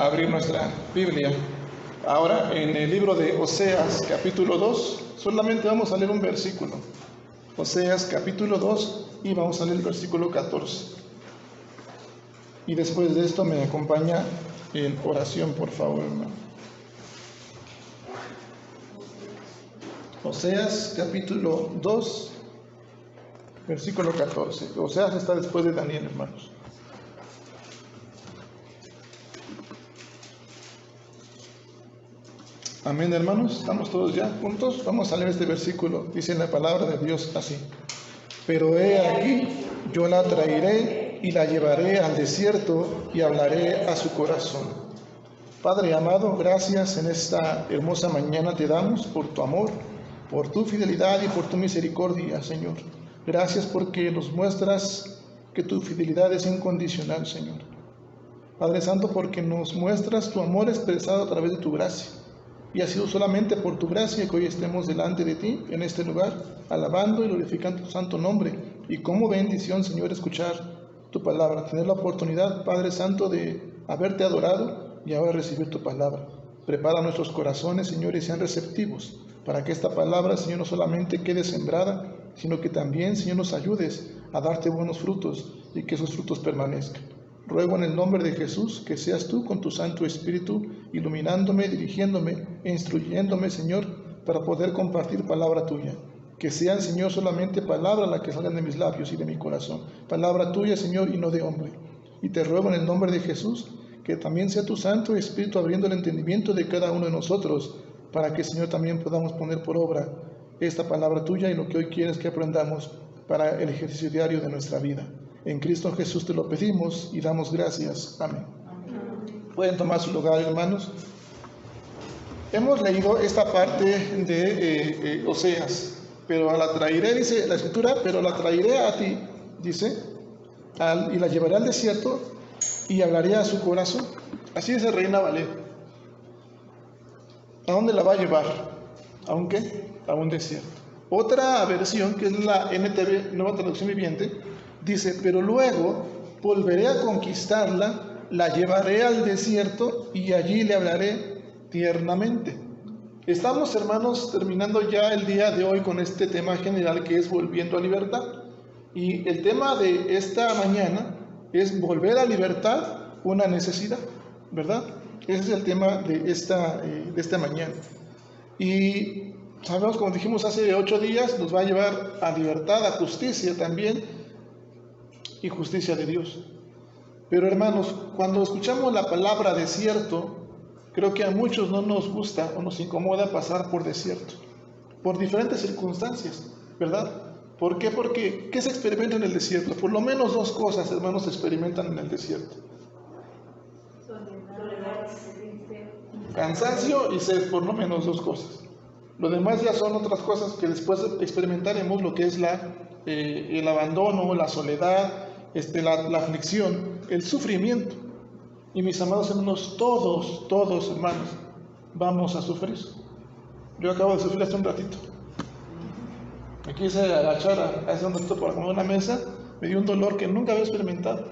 a abrir nuestra Biblia. Ahora en el libro de Oseas, capítulo 2, solamente vamos a leer un versículo. Oseas, capítulo 2, y vamos a leer el versículo 14. Y después de esto me acompaña en oración, por favor, hermano. Oseas, capítulo 2, versículo 14. Oseas está después de Daniel, hermanos. Amén, hermanos. ¿Estamos todos ya juntos? Vamos a leer este versículo. Dice la palabra de Dios así: pero he aquí, yo la traeré y la llevaré al desierto y hablaré a su corazón. Padre amado, gracias en esta hermosa mañana te damos por tu amor, por tu fidelidad y por tu misericordia, Señor. Gracias porque nos muestras que tu fidelidad es incondicional, Señor. Padre Santo, porque nos muestras tu amor expresado a través de tu gracia. Y ha sido solamente por tu gracia que hoy estemos delante de ti, en este lugar, alabando y glorificando tu santo nombre. Y como bendición, Señor, escuchar tu palabra, tener la oportunidad, Padre Santo, de haberte adorado y ahora recibir tu palabra. Prepara nuestros corazones, Señor, y sean receptivos, para que esta palabra, Señor, no solamente quede sembrada, sino que también, Señor, nos ayudes a darte buenos frutos y que esos frutos permanezcan. Ruego en el nombre de Jesús que seas tú con tu Santo Espíritu iluminándome, dirigiéndome e instruyéndome, Señor, para poder compartir palabra tuya. Que sean, Señor, solamente palabras las que salgan de mis labios y de mi corazón. Palabra tuya, Señor, y no de hombre. Y te ruego en el nombre de Jesús que también sea tu Santo Espíritu abriendo el entendimiento de cada uno de nosotros, para que, Señor, también podamos poner por obra esta palabra tuya y lo que hoy quieres que aprendamos para el ejercicio diario de nuestra vida. En Cristo Jesús te lo pedimos y damos gracias. Amén. Pueden tomar su lugar, hermanos. Hemos leído esta parte de Oseas, pero la traeré, dice la escritura, pero la traeré a ti, dice, y la llevaré al desierto y hablaré a su corazón. Así dice Reina Valera. ¿A dónde la va a llevar? ¿A un qué? A un desierto. Otra versión, que es la NTV, Nueva Traducción Viviente, dice, pero luego volveré a conquistarla, la llevaré al desierto y allí le hablaré tiernamente. Estamos, hermanos, terminando ya el día de hoy con este tema general que es volviendo a libertad. Y el tema de esta mañana es volver a libertad, una necesidad, ¿verdad? Ese es el tema de esta mañana. Y sabemos, como dijimos hace 8 días, nos va a llevar a libertad, a justicia también, y justicia de Dios. Pero hermanos, cuando escuchamos la palabra desierto, creo que a muchos no nos gusta o nos incomoda pasar por desierto, por diferentes circunstancias, ¿verdad? ¿Por qué? Porque ¿qué se experimenta en el desierto? Por lo menos 2 cosas, hermanos, se experimentan en el desierto: cansancio y sed, por lo menos 2 cosas. Lo demás ya son otras cosas que después experimentaremos, lo que es el abandono, la soledad, la aflicción, el sufrimiento. Y mis amados hermanos, todos hermanos, vamos a sufrir. Yo acabo de sufrir hace un ratito. Me quise agachar hace un ratito para comer una mesa, me dio un dolor que nunca había experimentado.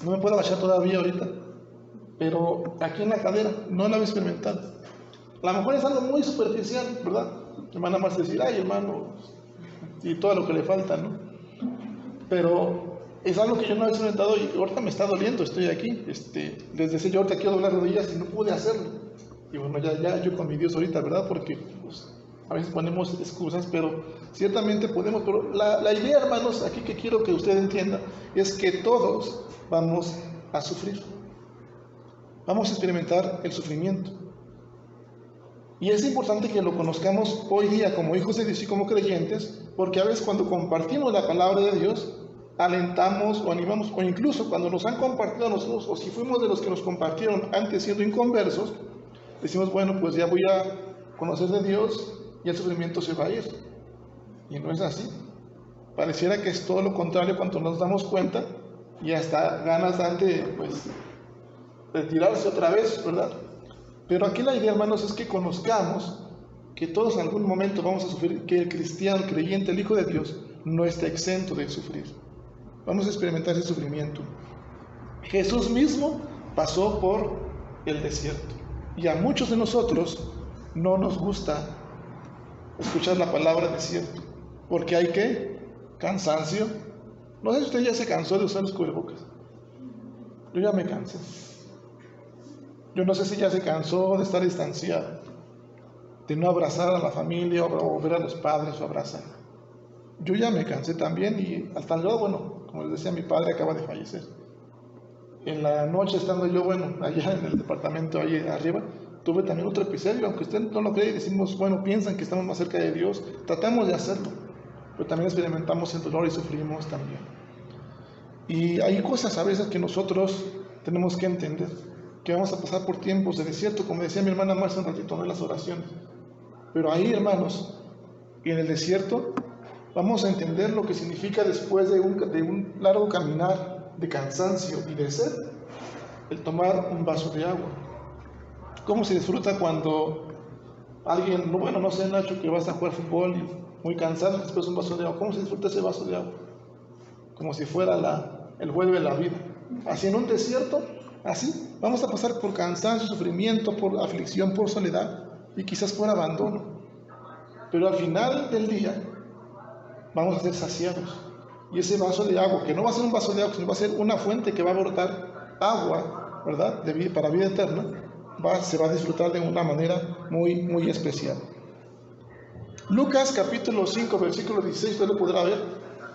No me puedo agachar todavía ahorita, pero aquí en la cadera no la había experimentado. A lo mejor es algo muy superficial, ¿verdad? Me van a más decir, ay, hermano, y todo lo que le falta, ¿no? Pero es algo que yo no he experimentado y ahorita me está doliendo, estoy aquí. Les decía, yo ahorita quiero doblar rodillas y no pude hacerlo. Y bueno, ya yo con mi Dios ahorita, ¿verdad? Porque pues, a veces ponemos excusas, pero ciertamente podemos. Pero la idea, hermanos, aquí que quiero que usted entienda, es que todos vamos a sufrir. Vamos a experimentar el sufrimiento. Y es importante que lo conozcamos hoy día como hijos de Dios y como creyentes, porque a veces cuando compartimos la palabra de Dios, alentamos o animamos, o incluso cuando nos han compartido a nosotros, o si fuimos de los que nos compartieron antes siendo inconversos, decimos, bueno, pues ya voy a conocer de Dios y el sufrimiento se va a ir. Y no es así. Pareciera que es todo lo contrario cuando nos damos cuenta y hasta ganas dan de, pues, retirarse otra vez, ¿verdad? Pero aquí la idea, hermanos, es que conozcamos que todos en algún momento vamos a sufrir, que el cristiano, el creyente, el Hijo de Dios, no está exento de sufrir. Vamos a experimentar ese sufrimiento. Jesús mismo pasó por el desierto. Y a muchos de nosotros no nos gusta escuchar la palabra desierto, porque hay ¿qué? Cansancio. No sé si usted ya se cansó de usar los cubrebocas. Yo ya me cansé. Yo no sé si ya se cansó de estar distanciado, de no abrazar a la familia o ver a los padres o abrazar. Yo ya me cansé también y hasta luego, bueno, como les decía, mi padre acaba de fallecer. En la noche estando yo, bueno, allá en el departamento, ahí arriba, tuve también otro episodio, aunque usted no lo cree y decimos, bueno, piensan que estamos más cerca de Dios, tratamos de hacerlo, pero también experimentamos el dolor y sufrimos también. Y hay cosas a veces que nosotros tenemos que entender, que vamos a pasar por tiempos de desierto, como decía mi hermana Marcia un ratito, ¿no?, en las oraciones. Pero ahí, hermanos, en el desierto, vamos a entender lo que significa después de un largo caminar de cansancio y de sed, el tomar un vaso de agua. ¿Cómo se disfruta cuando alguien, bueno, no sé, Nacho, que vas a jugar fútbol y muy cansado, después un vaso de agua? ¿Cómo se disfruta ese vaso de agua? Como si fuera el vuelo de la vida. Así en un desierto, así, vamos a pasar por cansancio, sufrimiento, por aflicción, por soledad y quizás por abandono. Pero al final del día vamos a ser saciados. Y ese vaso de agua, que no va a ser un vaso de agua, sino va a ser una fuente que va a brotar agua, ¿verdad?, para vida eterna, se va a disfrutar de una manera muy, muy especial. Lucas capítulo 5, versículo 16, usted lo podrá ver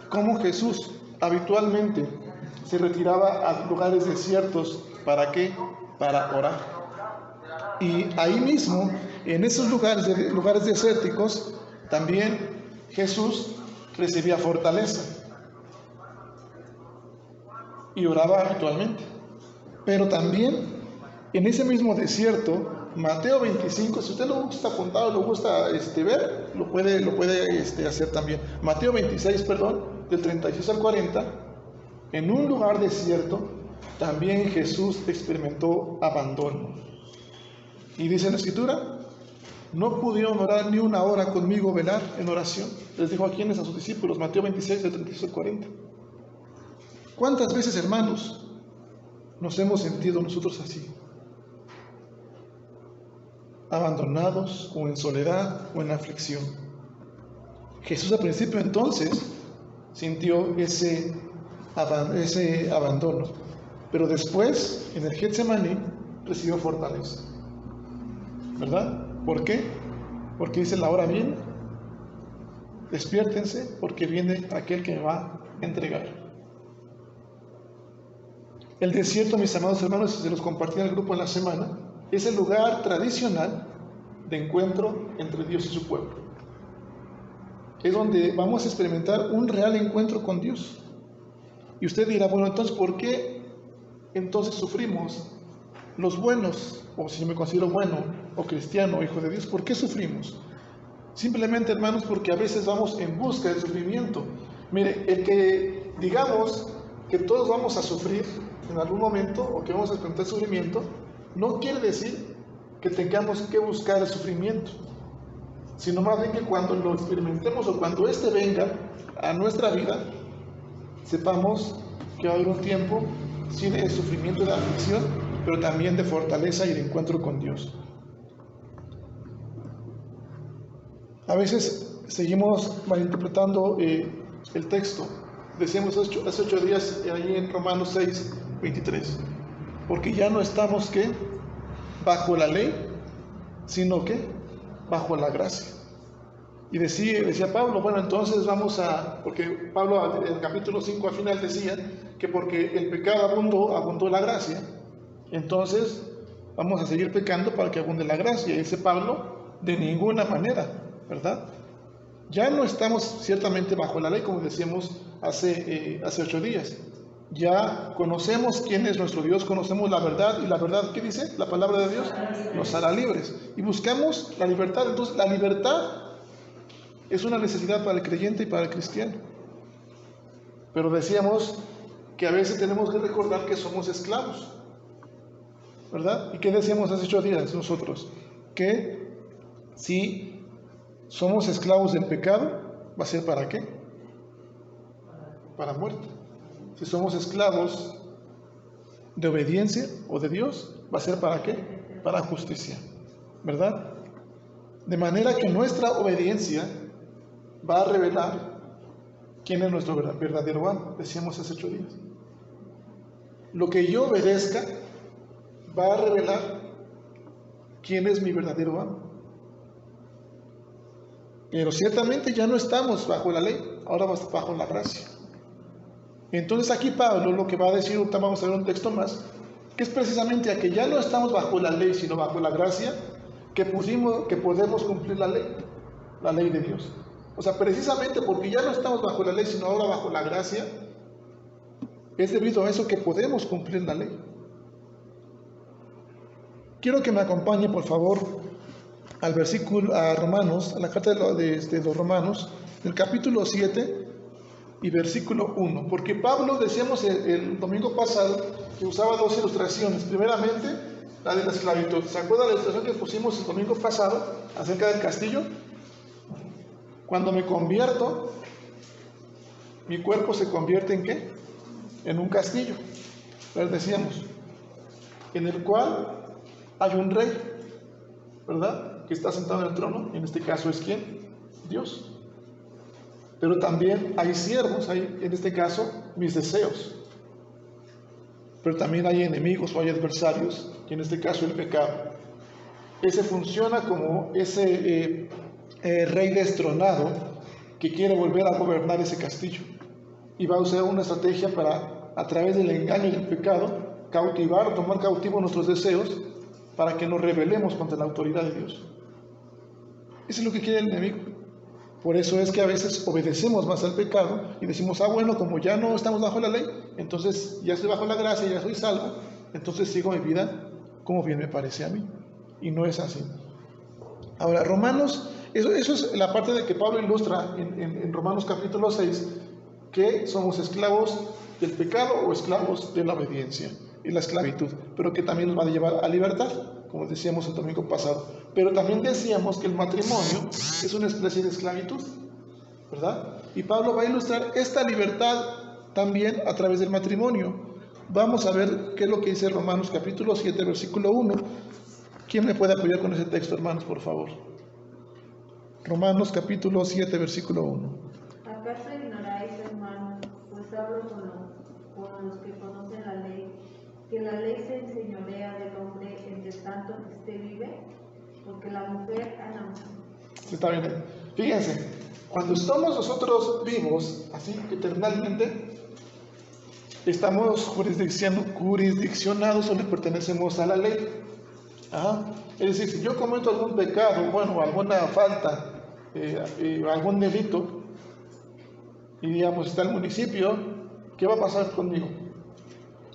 cómo Jesús habitualmente se retiraba a lugares desiertos. ¿Para qué? Para orar. Y ahí mismo, en esos lugares desérticos, también Jesús recibía fortaleza y oraba habitualmente. Pero también en ese mismo desierto, Mateo 25, si usted lo gusta apuntar o lo gusta ver, lo puede hacer también. Mateo 26, del 36 al 40, en un lugar desierto, también Jesús experimentó abandono. Y dice la Escritura, no pudieron orar ni una hora conmigo, velar en oración. Les dijo a quienes, a sus discípulos, Mateo 26, del 36 al 40. ¿Cuántas veces, hermanos, nos hemos sentido nosotros así? Abandonados, o en soledad, o en aflicción. Jesús al principio entonces sintió ese abandono, pero después, en el Getsemaní, recibió fortaleza. ¿Verdad? ¿Por qué? Porque dice, la hora viene, despiértense, porque viene aquel que me va a entregar. El desierto, mis amados hermanos, se los compartí en el grupo en la semana, es el lugar tradicional de encuentro entre Dios y su pueblo. Es donde vamos a experimentar un real encuentro con Dios. Y usted dirá, bueno, entonces, ¿por qué entonces sufrimos los buenos, o si yo me considero bueno, o cristiano, o hijo de Dios? ¿Por qué sufrimos? Simplemente, hermanos, porque a veces vamos en busca del sufrimiento. Mire, el que digamos que todos vamos a sufrir en algún momento, o que vamos a experimentar sufrimiento, no quiere decir que tengamos que buscar el sufrimiento, sino más bien que cuando lo experimentemos o cuando éste venga a nuestra vida, sepamos que va a haber un tiempo sí de sufrimiento y de aflicción, pero también de fortaleza y de encuentro con Dios. A veces seguimos malinterpretando el texto. Decíamos hace 8 días ahí en Romanos 6, 23, porque ya no estamos ¿qué? Bajo la ley, sino que bajo la gracia. Y decía Pablo, bueno, entonces porque Pablo en el capítulo 5 al final decía que porque el pecado abundó la gracia, entonces vamos a seguir pecando para que abunde la gracia. Y dice Pablo, de ninguna manera, ¿verdad? Ya no estamos ciertamente bajo la ley, como decíamos hace 8 días. Ya conocemos quién es nuestro Dios, conocemos la verdad, y la verdad, ¿qué dice? La palabra de Dios nos hará libres. Y buscamos la libertad. Entonces, la libertad es una necesidad para el creyente y para el cristiano. Pero decíamos que a veces tenemos que recordar que somos esclavos, ¿verdad? ¿Y qué decíamos hace 8 días nosotros? Que si somos esclavos del pecado, ¿va a ser para qué? Para muerte. Si somos esclavos de obediencia o de Dios va a ser ¿para qué? Para justicia, ¿verdad? De manera que nuestra obediencia va a revelar quién es nuestro verdadero amo, decíamos hace 8 días. Lo que yo obedezca va a revelar quién es mi verdadero amo. Pero ciertamente ya no estamos bajo la ley, ahora bajo la gracia. Entonces aquí Pablo lo que va a decir, ahorita vamos a ver un texto más, que es precisamente a que ya no estamos bajo la ley, sino bajo la gracia, que podemos cumplir la ley de Dios. O sea, precisamente porque ya no estamos bajo la ley, sino ahora bajo la gracia, es debido a eso que podemos cumplir la ley. Quiero que me acompañe, por favor, al versículo, a Romanos, a la carta de los Romanos, el capítulo 7 y versículo 1. Porque Pablo, decíamos el domingo pasado, que usaba 2 ilustraciones. Primeramente, la de la esclavitud. ¿Se acuerda de la ilustración que pusimos el domingo pasado acerca del castillo? Cuando me convierto, mi cuerpo se convierte ¿en qué? En un castillo. Les decíamos, en el cual hay un rey, ¿verdad? Que está sentado en el trono. En este caso es ¿quién? Dios. Pero también hay siervos, hay en este caso mis deseos. Pero también hay enemigos o hay adversarios, y en este caso el pecado. Ese funciona como ese rey destronado que quiere volver a gobernar ese castillo. Y va a usar una estrategia para, a través del engaño y del pecado, cautivar, tomar cautivo nuestros deseos para que nos rebelemos contra la autoridad de Dios. Eso es lo que quiere el enemigo. Por eso es que a veces obedecemos más al pecado y decimos, bueno, como ya no estamos bajo la ley, entonces ya estoy bajo la gracia, ya soy salvo, entonces sigo mi vida como bien me parece a mí. Y no es así. Ahora, Romanos, eso es la parte de que Pablo ilustra en Romanos capítulo 6, que somos esclavos del pecado o esclavos de la obediencia y la esclavitud, pero que también nos va a llevar a libertad, como decíamos el domingo pasado. Pero también decíamos que el matrimonio es una especie de esclavitud, ¿verdad? Y Pablo va a ilustrar esta libertad también a través del matrimonio. Vamos a ver qué es lo que dice Romanos capítulo 7, versículo 1. ¿Quién me puede apoyar con ese texto, hermanos, por favor? Romanos capítulo 7, versículo 1. ¿Acaso ignoráis, hermanos, pues hablo con los que conocen la ley, que la ley se enseñorea del hombre entre tanto que éste vive? Porque la mujer Está bien. Fíjense, cuando estamos nosotros vivos, así eternalmente, estamos jurisdiccionados o le pertenecemos a la ley. Es decir, si yo cometo algún pecado, bueno, alguna falta, algún delito, y digamos está el municipio, ¿qué va a pasar conmigo?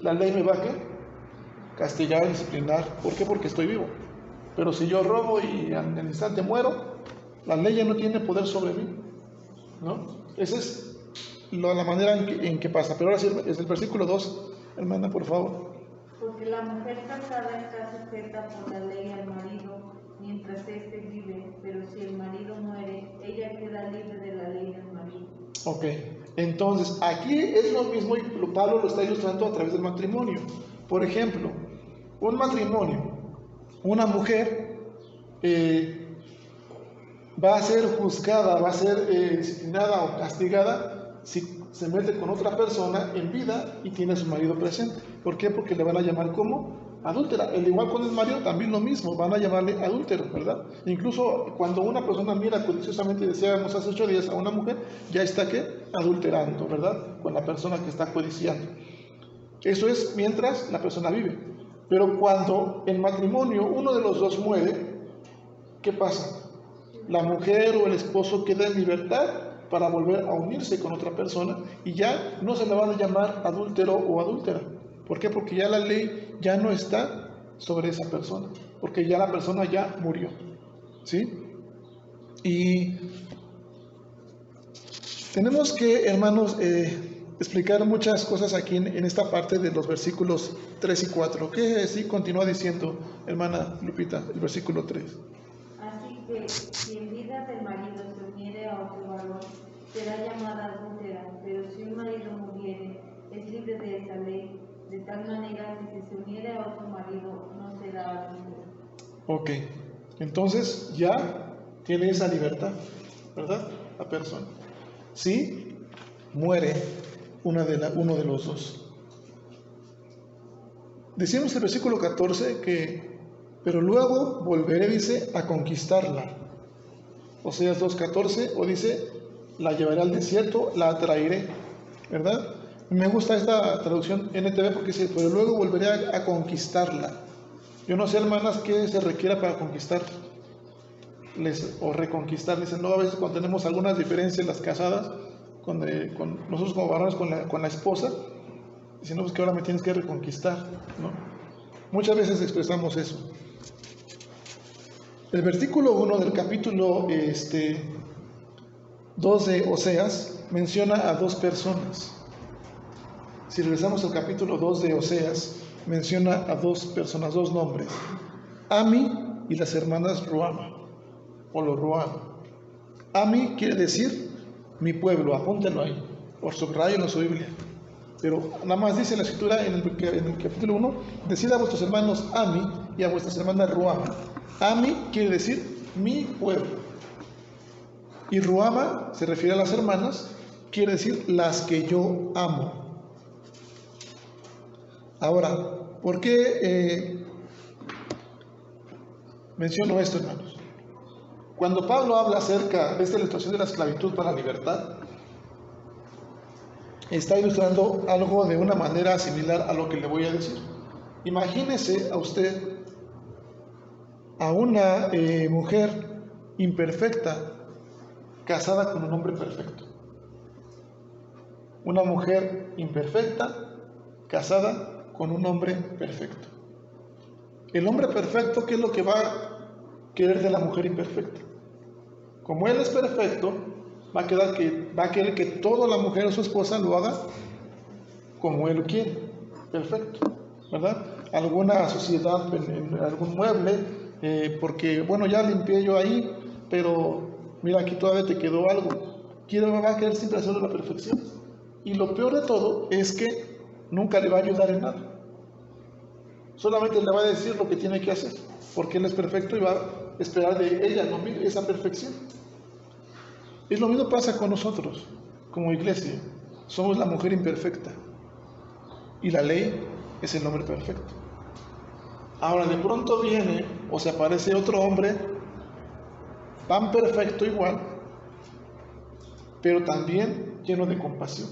La ley me va a ¿qué? Castigar, disciplinar. ¿Por qué? Porque estoy vivo. Pero si yo robo y en el instante muero, la ley ya no tiene poder sobre mí, ¿no? Esa es la manera en que pasa. Pero ahora sí es el versículo 2, hermana, por favor. Porque la mujer casada está sujeta por la ley al marido mientras éste vive, pero si el marido muere, ella queda libre de la ley del marido. Ok, entonces aquí es lo mismo y Pablo lo está ilustrando a través del matrimonio. Por ejemplo, un matrimonio, una mujer va a ser juzgada, va a ser disciplinada o castigada si se mete con otra persona en vida y tiene a su marido presente. ¿Por qué? Porque le van a llamar como adúltera. El igual con el marido también lo mismo, van a llamarle adúltero, ¿verdad? Incluso cuando una persona mira codiciosamente, decíamos hace 8 días, a una mujer, ya está ¿qué? Adulterando, ¿verdad? Con la persona que está codiciando. Eso es mientras la persona vive. Pero cuando en matrimonio uno de los dos muere, ¿qué pasa? La mujer o el esposo queda en libertad para volver a unirse con otra persona y ya no se le van a llamar adúltero o adúltera. ¿Por qué? Porque ya la ley ya no está sobre esa persona, porque ya la persona ya murió, ¿sí? Y tenemos que, hermanos, explicar muchas cosas aquí en esta parte de los versículos 3 y 4. ¿Qué sí continúa diciendo, hermana Lupita, el versículo 3? Así que si en vida del marido se uniere a otro varón, será llamada adúltera, pero si un marido muriere, es libre de esa ley, de tal manera que Ok, entonces ya tiene esa libertad, ¿verdad? La persona. Si muere uno de los dos. Decimos en el versículo 14 que, pero luego volveré, dice, a conquistarla. Oseas 2:14, o dice, la llevaré al desierto, la atraeré, ¿verdad? Me gusta esta traducción NTV porque dice, pero luego volveré a conquistarla. Yo no sé, hermanas, qué se requiera para conquistar o reconquistar. Dicen, no, a veces cuando tenemos algunas diferencias las casadas, con nosotros como varones con la esposa, dicen, no, pues que ahora me tienes que reconquistar, ¿no? Muchas veces expresamos eso. El versículo 1 del capítulo 2 de Oseas menciona a dos personas. Si regresamos al capítulo 2 de Oseas, menciona a dos personas, dos nombres, Ami y las hermanas Ruama, o los Ruama. Ami quiere decir mi pueblo, apúntenlo ahí, por subrayo en su Biblia. Pero nada más dice la escritura en el capítulo 1, decid a vuestros hermanos Ami y a vuestras hermanas Ruama. Ami quiere decir mi pueblo. Y Ruama se refiere a las hermanas, quiere decir las que yo amo. Ahora, ¿por qué menciono esto, hermanos? Cuando Pablo habla acerca de esta ilustración de la esclavitud para la libertad, está ilustrando algo de una manera similar a lo que le voy a decir. Imagínese a usted a una mujer imperfecta casada con un hombre perfecto. Una mujer imperfecta casada con un hombre perfecto. El hombre perfecto, ¿qué es lo que va a querer de la mujer imperfecta? Como él es perfecto, va a querer que toda la mujer o su esposa lo haga como él quiere, perfecto, ¿verdad? Alguna sociedad, en algún mueble, porque bueno, ya limpié yo ahí, pero mira, aquí todavía te quedó algo. Va a querer siempre hacerlo a la perfección. Y lo peor de todo es que nunca le va a ayudar en nada. Solamente le va a decir lo que tiene que hacer, porque él es perfecto y va a esperar de ella esa perfección. Es lo mismo pasa con nosotros, como iglesia. Somos la mujer imperfecta y la ley es el hombre perfecto. Ahora de pronto viene o se aparece otro hombre tan perfecto igual, pero también lleno de compasión.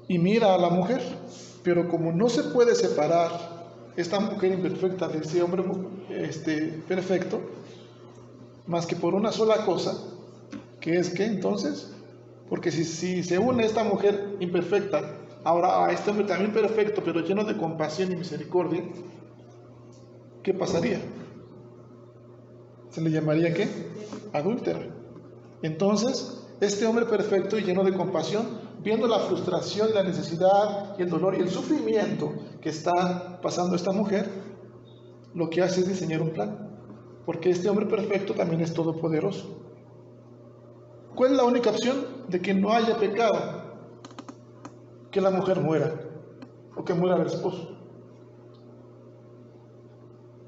Y mira a la mujer, pero como no se puede separar esta mujer imperfecta de ese hombre perfecto, más que por una sola cosa, que es que entonces, porque si se une esta mujer imperfecta ahora a este hombre también perfecto, pero lleno de compasión y misericordia, ¿qué pasaría? ¿Se le llamaría qué? Adúltera. Entonces, este hombre perfecto y lleno de compasión, viendo la frustración, la necesidad y el dolor y el sufrimiento que está pasando esta mujer, lo que hace es diseñar un plan, porque este hombre perfecto también es todopoderoso. ¿Cuál es la única opción de que no haya pecado? Que la mujer muera o que muera el esposo.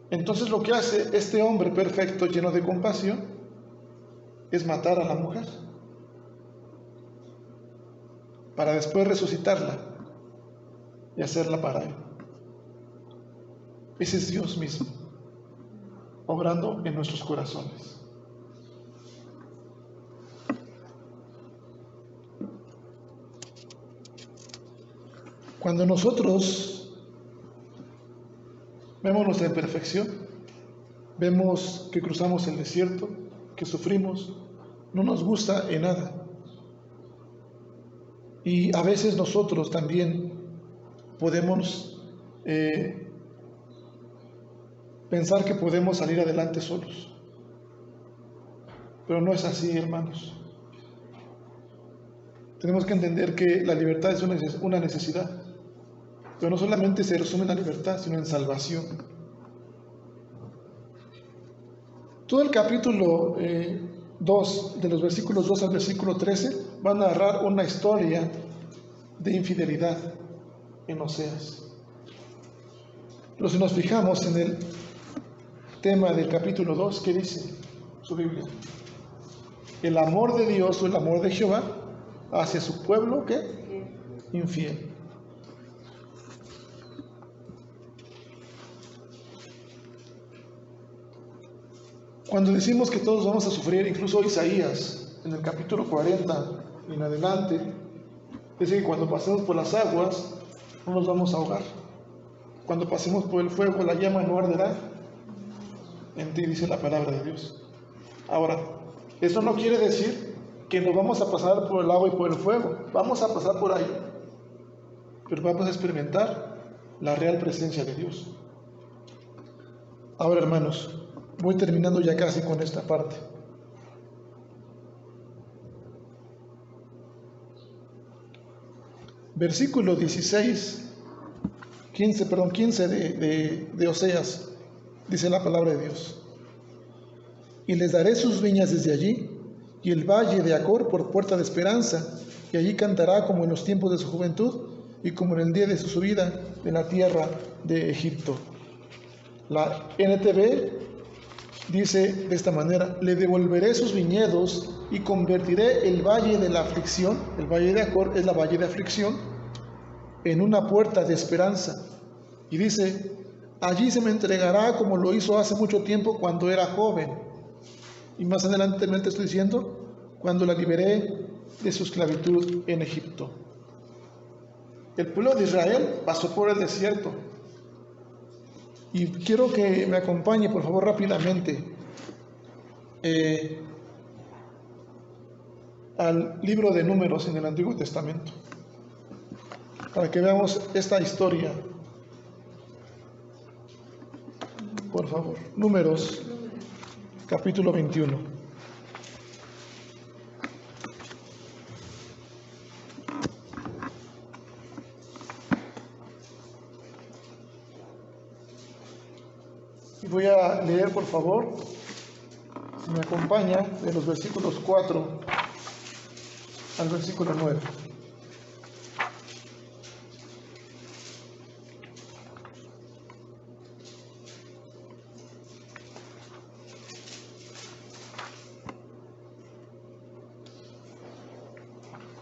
Entonces lo que hace este hombre perfecto lleno de compasión es matar a la mujer para después resucitarla y hacerla para él. Ese es Dios mismo obrando en nuestros corazones. Cuando nosotros vemos nuestra imperfección, vemos que cruzamos el desierto, que sufrimos, no nos gusta en nada. Y a veces nosotros también podemos pensar que podemos salir adelante solos. Pero no es así, hermanos. Tenemos que entender que la libertad es una necesidad. Pero no solamente se resume en la libertad, sino en salvación. Todo el capítulo 2, de los versículos 2 al versículo 13, va a narrar una historia de infidelidad. en Oseas. Pero si nos fijamos en el tema del capítulo 2, ¿qué dice su Biblia? El amor de Dios o el amor de Jehová hacia su pueblo, ¿qué? Infiel. Cuando decimos que todos vamos a sufrir, incluso Isaías, en el capítulo 40 en adelante, dice que cuando pasemos por las aguas, no nos vamos a ahogar. Cuando pasemos por el fuego, la llama no arderá. En ti, dice la palabra de Dios. Ahora, eso no quiere decir que nos vamos a pasar por el agua y por el fuego. Vamos a pasar por ahí, pero vamos a experimentar la real presencia de Dios. Ahora, hermanos, voy terminando ya casi con esta parte. Versículo 15 de Oseas, dice la palabra de Dios. Y les daré sus viñas desde allí, y el valle de Acor por puerta de esperanza, y allí cantará como en los tiempos de su juventud, y como en el día de su subida de la tierra de Egipto. La NTV dice de esta manera: le devolveré sus viñedos y convertiré el valle de la aflicción, el valle de Acor es la valle de aflicción, en una puerta de esperanza. Y dice: allí se me entregará como lo hizo hace mucho tiempo cuando era joven. Y más adelante me estoy diciendo: cuando la liberé de su esclavitud en Egipto. El pueblo de Israel pasó por el desierto. Y quiero que me acompañe, por favor, rápidamente al libro de Números en el Antiguo Testamento, para que veamos esta historia. Por favor, Números, capítulo 21. Y voy a leer, por favor, si me acompaña, de los versículos 4 al versículo 9.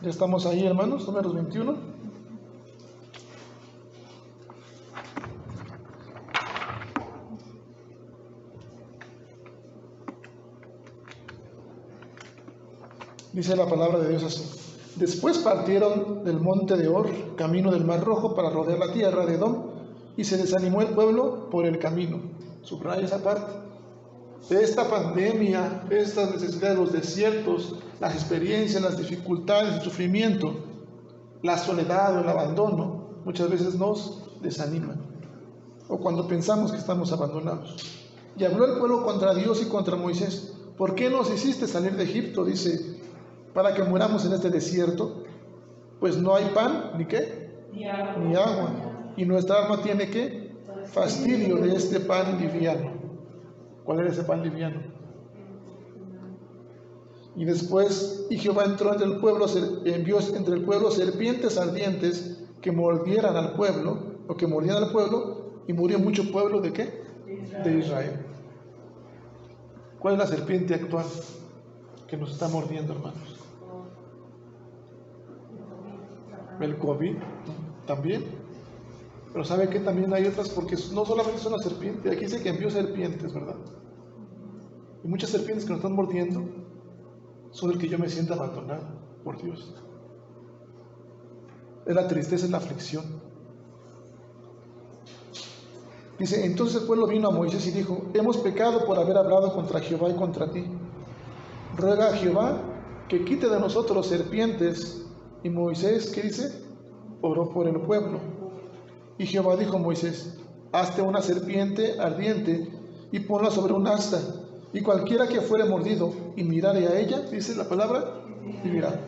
Ya estamos ahí, hermanos, Números 21. Dice la palabra de Dios así: después partieron del monte de Or, camino del Mar Rojo, para rodear la tierra de Edom, y se desanimó el pueblo por el camino. Subraya esa parte. De esta pandemia, estas necesidades, los desiertos, las experiencias, las dificultades, el sufrimiento, la soledad o el abandono, muchas veces nos desaniman. O cuando pensamos que estamos abandonados. Y habló el pueblo contra Dios y contra Moisés: ¿por qué nos hiciste salir de Egipto? Dice, para que muramos en este desierto, pues no hay pan, ¿ni qué? Ni agua. Y nuestra alma tiene ¿qué? Fastidio de este pan liviano. ¿Cuál era ese pan liviano? Y después, y Jehová entró entre el pueblo, envió entre el pueblo serpientes ardientes que mordieran al pueblo, o que mordían al pueblo, y murió mucho pueblo ¿de qué? De Israel. ¿Cuál es la serpiente actual que nos está mordiendo, hermanos? El COVID también. Pero ¿sabe qué? También hay otras, porque no solamente son las serpientes. Aquí dice que envió serpientes, ¿verdad? Y muchas serpientes que nos están mordiendo son el que yo me siento abandonado por Dios. Es la tristeza, es la aflicción. Dice, entonces el pueblo vino a Moisés y dijo: hemos pecado por haber hablado contra Jehová y contra ti. Ruega a Jehová que quite de nosotros serpientes. Y Moisés, ¿qué dice? Oró por el pueblo. Y Jehová dijo a Moisés: hazte una serpiente ardiente y ponla sobre un asta, y cualquiera que fuere mordido y mirare a ella, dice la palabra, vivirá.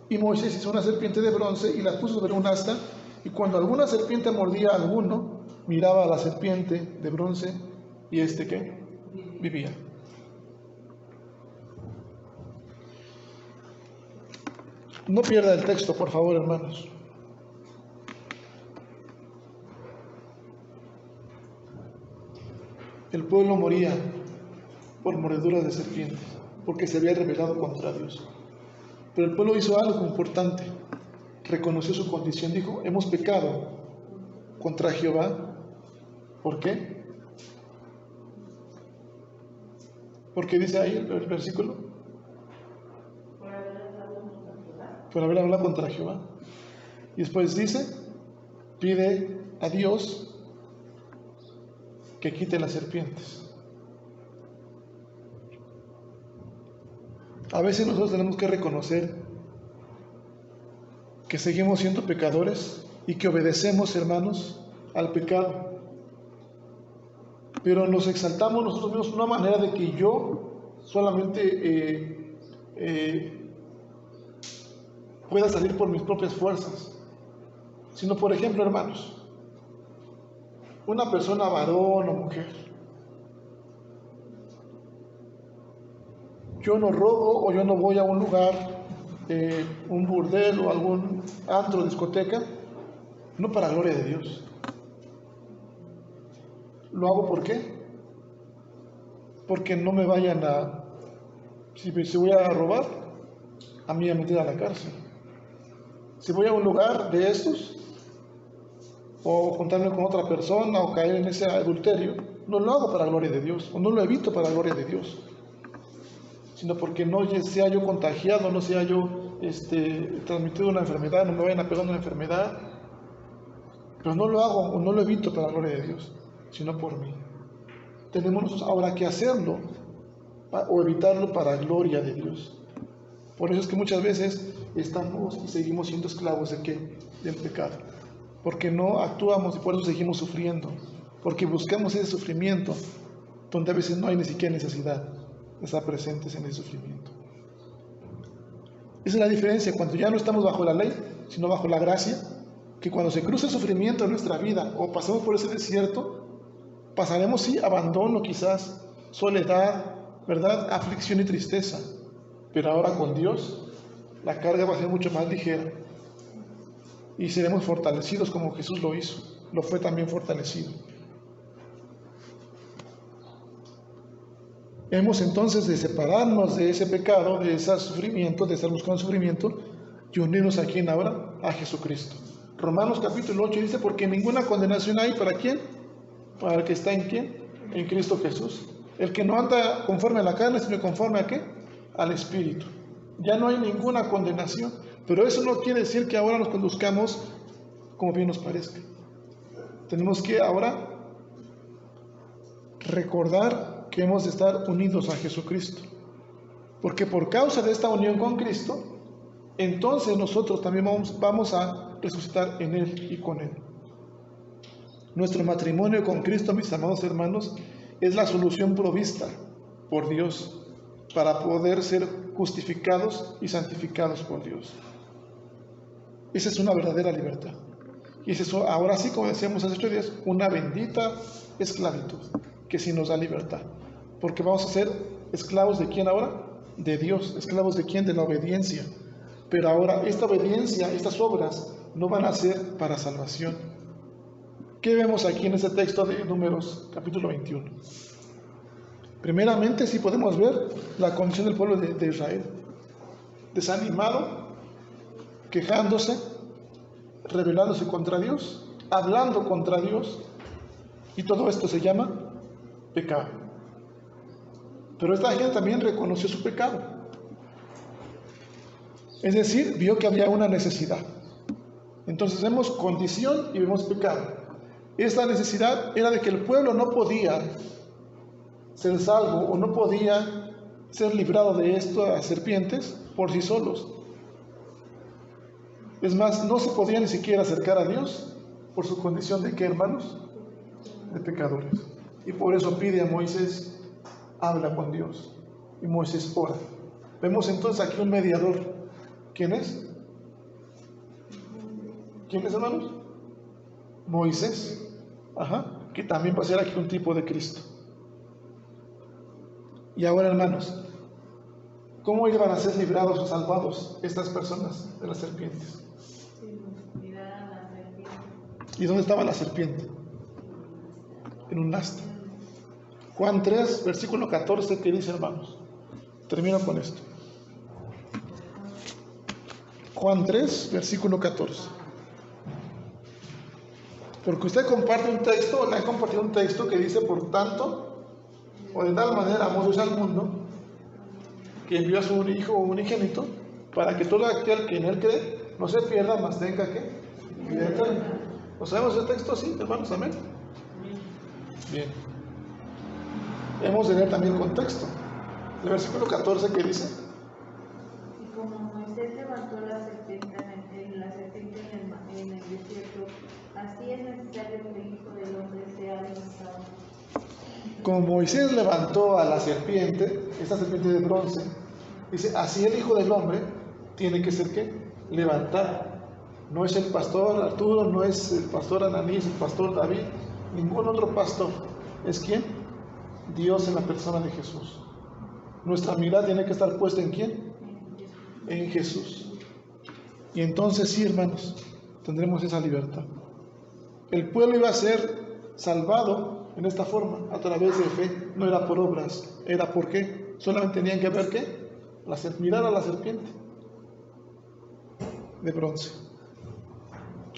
Y Moisés hizo una serpiente de bronce y la puso sobre un asta, y cuando alguna serpiente mordía a alguno, miraba a la serpiente de bronce, y ¿qué? Vivía. No pierda el texto, por favor, hermanos. el pueblo moría por mordeduras de serpientes, porque se había rebelado contra Dios. Pero el pueblo hizo algo importante, reconoció su condición, dijo, hemos pecado contra Jehová. ¿Por qué? Porque dice ahí el versículo, por haber hablado contra Jehová. Y después dice, pide a Dios que quite las serpientes. A veces nosotros tenemos que reconocer que seguimos siendo pecadores y que obedecemos, hermanos, al pecado. Pero nos exaltamos nosotros mismos de una manera de que yo solamente pueda salir por mis propias fuerzas. Sino, por ejemplo, hermanos, una persona varón o mujer, yo no robo o yo no voy a un lugar, un burdel o algún antro, discoteca, no para gloria de Dios. ¿Lo hago por qué? Porque no me vayan a, si voy a robar, a mí a meter a la cárcel. Si voy a un lugar de estos, o juntarme con otra persona, o caer en ese adulterio, no lo hago para gloria de Dios, o no lo evito para gloria de Dios, sino porque no sea yo contagiado, no sea yo transmitido una enfermedad, no me vayan a pegar una enfermedad, pero no lo hago o no lo evito para gloria de Dios, sino por mí. Tenemos nosotros ahora que hacerlo o evitarlo para gloria de Dios. Por eso es que muchas veces estamos y seguimos siendo esclavos de ¿qué? Del pecado, porque no actuamos y por eso seguimos sufriendo, porque buscamos ese sufrimiento donde a veces no hay ni siquiera necesidad de estar presentes en el sufrimiento. Esa es la diferencia cuando ya no estamos bajo la ley, sino bajo la gracia, que cuando se cruza el sufrimiento en nuestra vida o pasemos por ese desierto, pasaremos sí abandono quizás, soledad, ¿verdad? Aflicción y tristeza, pero ahora con Dios la carga va a ser mucho más ligera y seremos fortalecidos como Jesús lo hizo, lo fue también fortalecido. Hemos entonces de separarnos de ese pecado, de ese sufrimiento, de estar buscando sufrimiento y unirnos a quién ahora, a Jesucristo. Romanos capítulo 8 dice, porque ninguna condenación hay para quién, para el que está en quién, en Cristo Jesús. El que no anda conforme a la carne, sino conforme a qué, al Espíritu. Ya no hay ninguna condenación, pero eso no quiere decir que ahora nos conduzcamos como bien nos parezca. Tenemos que ahora recordar que hemos de estar unidos a Jesucristo, porque por causa de esta unión con Cristo, entonces nosotros también vamos a resucitar en Él y con Él. Nuestro matrimonio con Cristo, mis amados hermanos, es la solución provista por Dios para poder ser justificados y santificados por Dios. Esa es una verdadera libertad. Y es eso, ahora sí, como decíamos hace 8 días, una bendita esclavitud, que sí nos da libertad. Porque vamos a ser esclavos de quién ahora? De Dios. ¿Esclavos de quién? De la obediencia. Pero ahora esta obediencia, estas obras, no van a ser para salvación. ¿Qué vemos aquí en este texto de Números, capítulo 21? Primeramente, sí podemos ver la condición del pueblo de Israel. Desanimado, quejándose, rebelándose contra Dios, hablando contra Dios, y todo esto se llama pecado. Pero esta gente también reconoció su pecado. Es decir, vio que había una necesidad. Entonces vemos condición y vemos pecado. Esta necesidad era de que el pueblo no podía ser salvo o no podía ser librado de estas serpientes por sí solos. Es más, no se podía ni siquiera acercar a Dios por su condición de ¿qué, hermanos? De pecadores. Y por eso pide a Moisés, habla con Dios. Y Moisés ora. Vemos entonces aquí un mediador. ¿Quién es? ¿Quién es, hermanos? Moisés. Que también va a ser aquí un tipo de Cristo. Y ahora, hermanos, ¿cómo iban a ser librados o salvados estas personas de las serpientes? ¿Y dónde estaba la serpiente? En un asta. Juan 3, versículo 14, ¿qué dice, hermanos? Termino con esto. Juan 3, versículo 14. Porque usted comparte un texto, le ha compartido un texto que dice, por tanto, o de tal manera amó Dios al mundo, que envió a su Hijo unigénito, para que todo aquel que en él cree no se pierda, mas tenga que vida eterna. ¿Lo sabemos el texto? Sí, hermanos, amén. Bien. Hemos de leer también el contexto. El versículo 14 que dice: Y como Moisés levantó la serpiente en el desierto, así es necesario que el Hijo del Hombre sea levantado. Como Moisés levantó a la serpiente, esta serpiente de bronce, dice, así el Hijo del Hombre tiene que ser ¿qué? Levantado. No es el pastor Arturo, no es el pastor Ananías, el pastor David, ningún otro pastor. ¿Es quién? Dios en la persona de Jesús. Nuestra mirada tiene que estar puesta ¿en quién? En Jesús. Y entonces sí, hermanos, tendremos esa libertad. El pueblo iba a ser salvado en esta forma, a través de fe. No era por obras, era por qué. Solamente tenían que ver ¿qué? Mirar a la serpiente de bronce.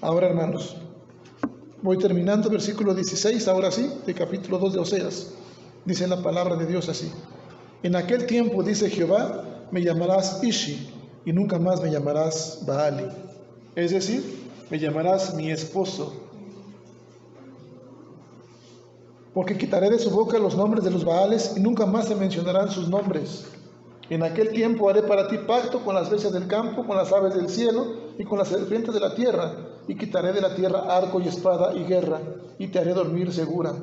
Ahora, hermanos, voy terminando, versículo 16, ahora sí, de capítulo 2 de Oseas. Dice la palabra de Dios así: en aquel tiempo, dice Jehová, me llamarás Ishi, y nunca más me llamarás Baali. Es decir, me llamarás mi esposo. Porque quitaré de su boca los nombres de los Baales, y nunca más se mencionarán sus nombres. En aquel tiempo haré para ti pacto con las bestias del campo, con las aves del cielo y con las serpientes de la tierra, y quitaré de la tierra arco y espada y guerra, y te haré dormir segura,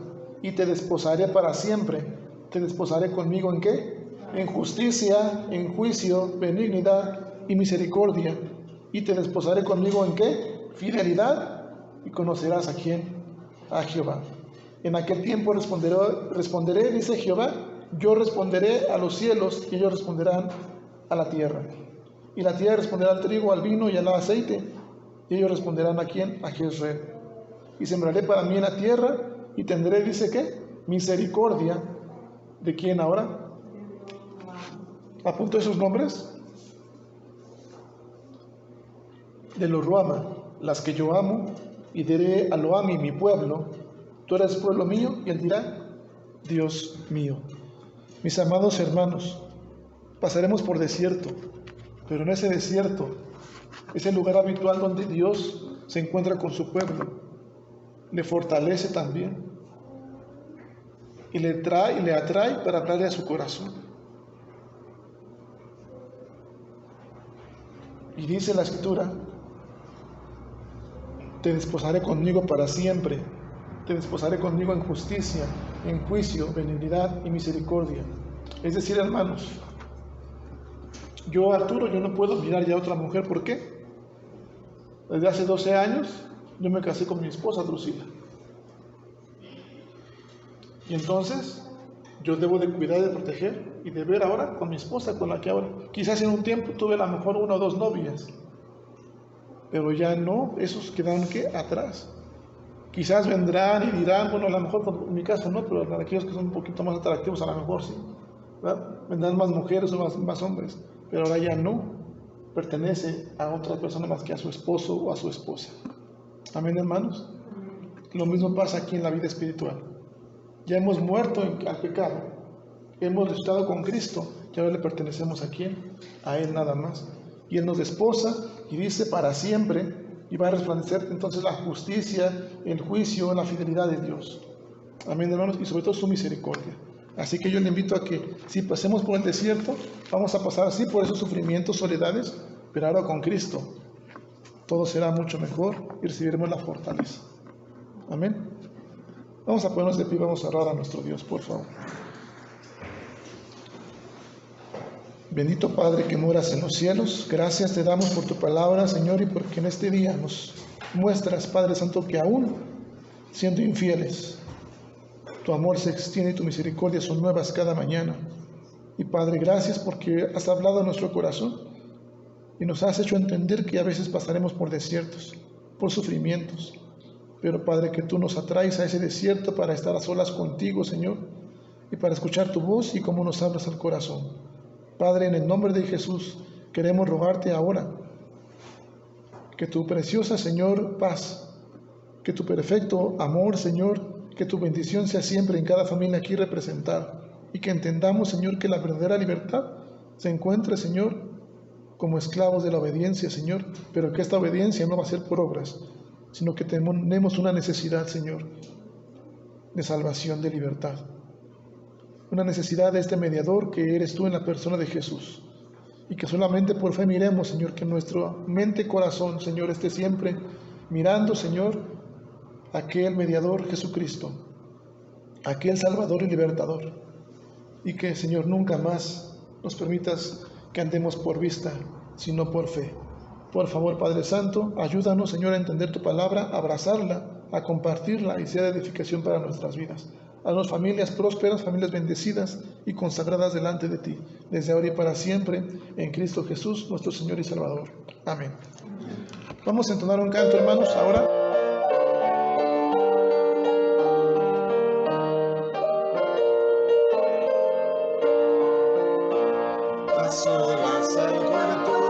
y te desposaré para siempre. Te desposaré conmigo ¿en qué? En justicia, en juicio, benignidad y misericordia. Y te desposaré conmigo ¿en qué? Fidelidad, y conocerás ¿a quién? A Jehová. En aquel tiempo responderé, dice Jehová, yo responderé a los cielos y ellos responderán a la tierra. Y la tierra responderá al trigo, al vino y al aceite. Y ellos responderán ¿a quién? A Jezreel. Y sembraré para mí en la tierra y tendré, dice ¿qué? Misericordia. ¿De quién ahora? ¿Apunto esos nombres? De los Ruama, las que yo amo, y diré a Loami, mi pueblo, tú eres pueblo mío, y él dirá, Dios mío. Mis amados hermanos, pasaremos por desierto, pero en ese desierto es el lugar habitual donde Dios se encuentra con su pueblo, le fortalece también y le atrae para hablarle a su corazón. Y dice la Escritura, te desposaré conmigo para siempre, te desposaré conmigo en justicia, en juicio, benignidad y misericordia. Es decir, hermanos, yo, Arturo, yo no puedo mirar ya a otra mujer. ¿Por qué? Desde hace 12 años yo me casé con mi esposa Drusila. Y entonces yo debo de cuidar, de proteger y de ver ahora con mi esposa, con la que ahora, quizás en un tiempo tuve a lo mejor 1 o 2 novias, pero ya no, esos quedaron ¿qué? Atrás. Quizás vendrán y dirán, bueno, a lo mejor en mi caso no, pero para aquellos que son un poquito más atractivos a lo mejor sí, ¿verdad? Vendrán más mujeres o más hombres, pero ahora ya no pertenece a otra persona más que a su esposo o a su esposa. Amén, hermanos. Lo mismo pasa aquí en la vida espiritual. Ya hemos muerto al pecado, hemos resucitado con Cristo, y ahora le pertenecemos ¿a quién? A Él nada más. Y Él nos desposa y dice para siempre, y va a resplandecer entonces la justicia, el juicio, la fidelidad de Dios. Amén, hermanos, y sobre todo su misericordia. Así que yo le invito a que si pasemos por el desierto, vamos a pasar así por esos sufrimientos, soledades, pero ahora con Cristo todo será mucho mejor y recibiremos la fortaleza. Amén. Vamos a ponernos de pie, vamos a orar a nuestro Dios, por favor. Bendito Padre que moras en los cielos, gracias te damos por tu palabra, Señor, y porque en este día nos muestras, Padre Santo, que aún siendo infieles, tu amor se extiende y tu misericordia son nuevas cada mañana. Y Padre, gracias porque has hablado a nuestro corazón y nos has hecho entender que a veces pasaremos por desiertos, por sufrimientos. Pero Padre, que tú nos atraes a ese desierto para estar a solas contigo, Señor, y para escuchar tu voz y cómo nos hablas al corazón. Padre, en el nombre de Jesús, queremos rogarte ahora que tu preciosa, Señor, paz, que tu perfecto amor, Señor, que tu bendición sea siempre en cada familia aquí representada y que entendamos, Señor, que la verdadera libertad se encuentra, Señor, como esclavos de la obediencia, Señor, pero que esta obediencia no va a ser por obras, sino que tenemos una necesidad, Señor, de salvación, de libertad. Una necesidad de este mediador que eres tú en la persona de Jesús. Y que solamente por fe miremos, Señor, que nuestra mente y corazón, Señor, esté siempre mirando, Señor, a aquel mediador Jesucristo, aquel Salvador y Libertador. Y que, Señor, nunca más nos permitas que andemos por vista, sino por fe. Por favor, Padre Santo, ayúdanos, Señor, a entender tu palabra, a abrazarla, a compartirla y sea de edificación para nuestras vidas. Haznos familias prósperas, familias bendecidas y consagradas delante de ti, desde ahora y para siempre, en Cristo Jesús, nuestro Señor y Salvador. Amén. Vamos a entonar un canto, hermanos, ahora. A solas al cuarto